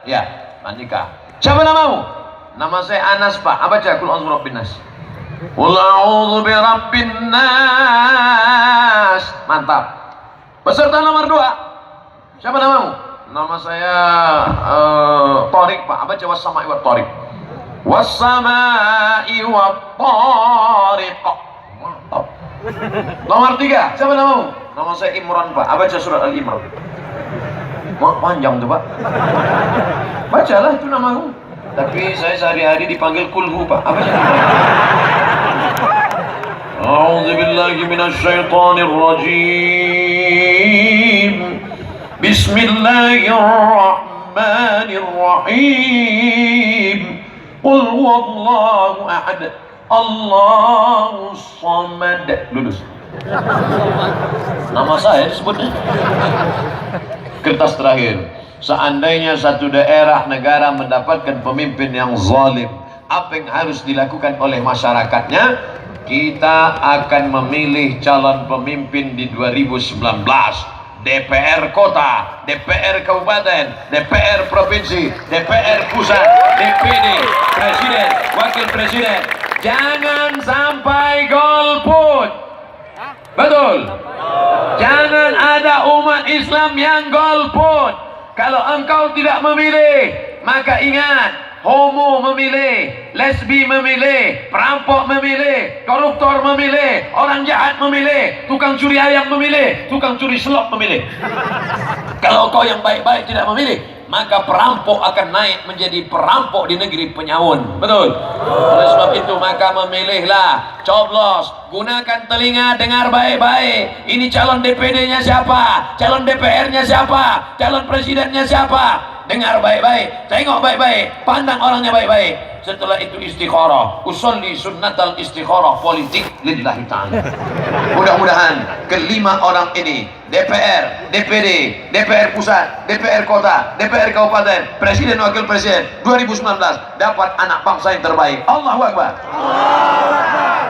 Ya, nikah. Siapa namamu? Nama saya Anas, Pak. Apa baca? Qul a'udzu birabbin nas. Qul a'udzu birabbin nas. Mantap. Peserta nomor 2. Siapa namamu? Nama saya Torik, Pak. Apa baca? Was-sama'i wat Torik. Was-sama'i wat Torik. Mantap. Nomor 3. Siapa namamu? Nama saya Imran, Pak. Apa baca surat Al-Imran? Panjang tuh, Pak. Bacalah itu namamu. Tapi saya sehari-hari dipanggil Kulhu, Pak. Apa sih? A'udzu billahi minasyaitonir rajim. Bismillahirrahmanirrahim. Qul huwallahu ahad. Allahus samad. Lulus. Nama saya disebutnya. Kertas terakhir. Seandainya satu daerah negara mendapatkan pemimpin yang zalim, apa yang harus dilakukan oleh masyarakatnya? Kita akan memilih calon pemimpin di 2019. DPR kota, DPR kabupaten, DPR provinsi, DPR pusat, DPD, presiden, wakil presiden. Jangan sampai golput. Betul? Jangan ada umat Islam yang golput. Kalau engkau tidak memilih, maka ingat, homo memilih, lesbi memilih, perampok memilih, koruptor memilih, orang jahat memilih, tukang curi ayam memilih, tukang curi selop memilih. Kalau kau yang baik-baik tidak memilih, maka perampok akan naik menjadi perampok di negeri penyawun. Betul? Oleh sebab itu maka memilihlah, coblos, gunakan telinga, dengar baik-baik. Ini calon DPD-nya siapa? Calon DPR-nya siapa? Calon presidennya siapa? Dengar baik-baik, tengok baik-baik, pandang orangnya baik-baik. Setelah itu istikharah, usolli sunnatal istikharah politik lillahi ta'ala. Mudah-mudahan kelima orang ini, DPR, DPD, DPR pusat, DPR kota, DPR kabupaten, presiden wakil presiden 2019 dapat anak bangsa yang terbaik. Allahu Akbar.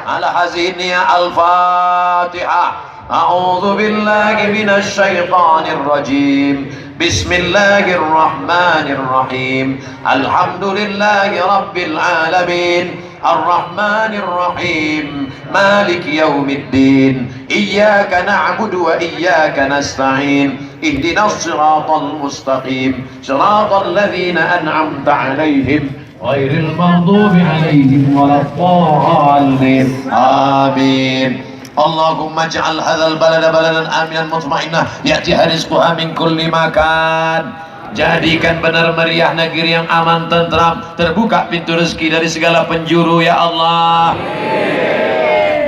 Ala haziniyah al-Fatihah. A'udzu billahi minasy syaithanir rajim. Bismillahirrahmanirrahim. Alhamdulillahi rabbil alamin. Ar-Rahmanir Rahim. Maliki yaumiddin. Iyyaka na'budu wa iyyaka nasta'in. Ihdinas siratal mustaqim. Siratal ladzina an'amta 'alaihim ghairil maghdubi 'alaihim waladdallin. Amin. Allahumma ja'al hadzal balada baladan aminan mutmainnah ya'tiha rizquha min kulli makan. Jadikan benar meriah negeri yang aman tentram, terbuka pintu rezeki dari segala penjuru ya Allah.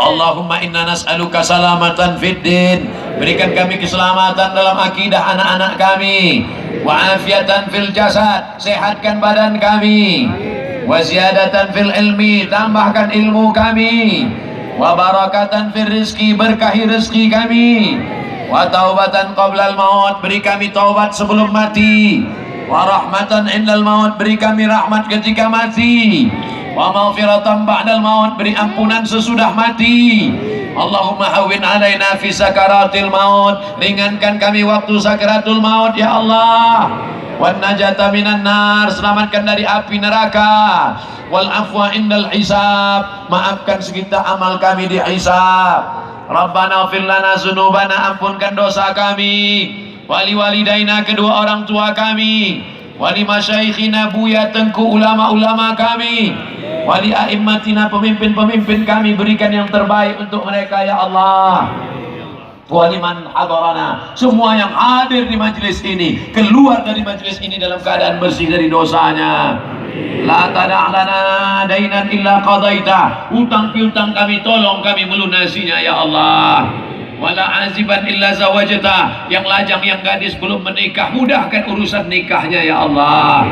Allahumma inna nas'aluka salamatan fid din. Berikan kami keselamatan dalam akidah anak-anak kami. Wa afiatan fil jasad, sehatkan badan kami. Wa ziyadatan fil ilmi, tambahkan ilmu kami. Wa barakatan fil rizki, berkahi rezeki kami. Wa taubatan qablal maut, beri kami taubat sebelum mati. Wa rahmatan indal maut, beri kami rahmat ketika mati. Wa maghfiratan ba'dal maut, beri ampunan sesudah mati. Allahumma hawwin alaina fi sakaratil maut, ringankan kami waktu sakaratul maut ya Allah. Wan najata minan nar, selamatkan dari api neraka. Wal afwa indal hisab, maafkan sekitar amal kami di hisab. Rabbana ighfir lana dzunubana, ampunkan dosa kami. Wali walidaina, kedua orang tua kami. Wali masyaikhina, buya tengku ulama-ulama kami. Wali a'immatina, pemimpin-pemimpin kami, berikan yang terbaik untuk mereka ya Allah. Waliman hadarana, semua yang hadir di majelis ini, keluar dari majelis ini dalam keadaan bersih dari dosanya. La tada'lana dainan illa qadaita, utang piutang kami tolong kami melunasinya ya Allah. Wala aziban illa zawajata, yang lajang yang gadis belum menikah, mudahkan urusan nikahnya ya Allah.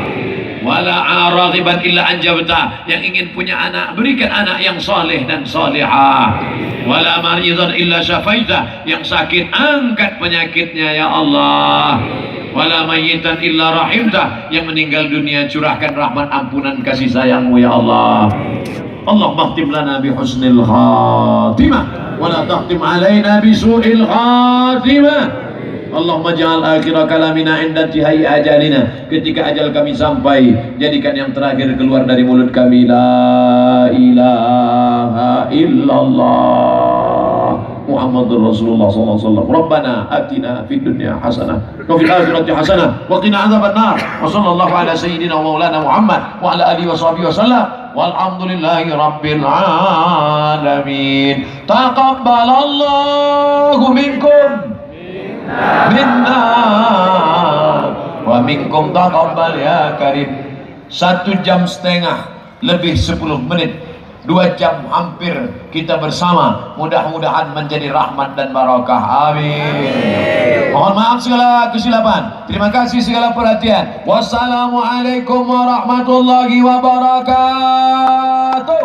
Wala araghiban illa anjabta, yang ingin punya anak, berikan anak yang soleh dan solehah. Wala maridan illa syafaita, yang sakit angkat penyakitnya ya Allah. Wala mayyitan illa rahimta, yang meninggal dunia curahkan rahmat ampunan kasih sayangmu ya Allah. Allahumma khtim lana bi husnil khatimah wa la takhtim alaina bi su'il khatimah. Allahumma ja'al akhira kalamina inda intihai ajalina, ketika ajal kami sampai, jadikan yang terakhir keluar dari mulut kami la ilaha illallah Muhammadur Rasulullah sallallahu alaihi wasallam. Rabbana atina fid dunya hasanah wa fil akhirati hasanah wa qina adzabannar. Wa sallallahu ala sayyidina wa maulana Muhammad wa ala alihi wa sahbihi wasallam. Walhamdulillahi rabbil alamin. Taqabbalallahu minkum minna wa minkum taqabbal ya karim. 1 jam setengah lebih 10 menit, 2 jam hampir kita bersama, mudah-mudahan menjadi rahmat dan barakah, amin. Mohon maaf segala kesilapan, terima kasih segala perhatian. Wassalamualaikum warahmatullahi wabarakatuh.